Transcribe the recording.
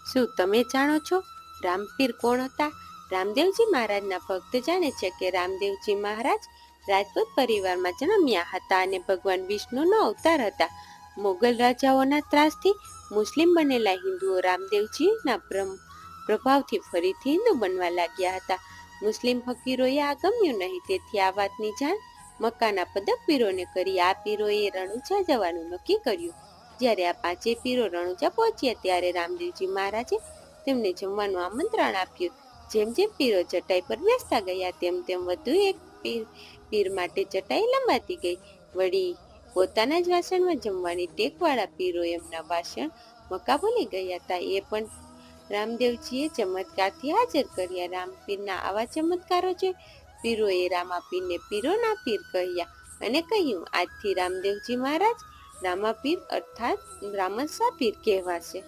શું તમે જાણો છો રામપીર કોણ હતા? રામદેવજી મહારાજના ભક્ત જાણે છે કે રામદેવજી મહારાજ રાજપૂત પરિવારમાં જન્મ્યા હતા અને ભગવાન વિષ્ણુનો અવતાર હતા. મોગલ રાજાઓના ત્રાસથી મુસ્લિમ બનેલા હિન્દુઓ રામદેવજીના પ્રભાવથી ફરીથી હિન્દુ બનવા લાગ્યા હતા. મુસ્લિમ ફકીરોએ આ ગમ્યું નહીં, તેથી આ વાતની જાણ મક્કાના પદક પીરોને કરી. આ પીરોએ રણુજા જવાનું નક્કી કર્યું. જ્યારે આ પાંચેય પીરો રણુજા પહોંચ્યા ત્યારે રામદેવજી મહારાજે તેમને જમવાનું આમંત્રણ આપ્યું. જેમ જેમ પીરો ચટાઈ પર બેસતા ગયા તેમ તેમ વધુ એક પીર માટે ચટાઈ લંબાતી ગઈ. વળી પોતાના જ વાસણમાં જમવાની ટેકવાળા પીરો એમના વાસણ મક્કા ભૂલી ગયા હતા. એ પણ રામદેવજીએ ચમત્કારથી હાજર કર્યા. રામપીરના આવા ચમત્કારો જોઈ પીરોએ રામાપીરને પીરોના પીર કહ્યા અને કહ્યું, આજથી રામદેવજી મહારાજ રામાપીર અર્થાત રામસા પીર કહેવાશે.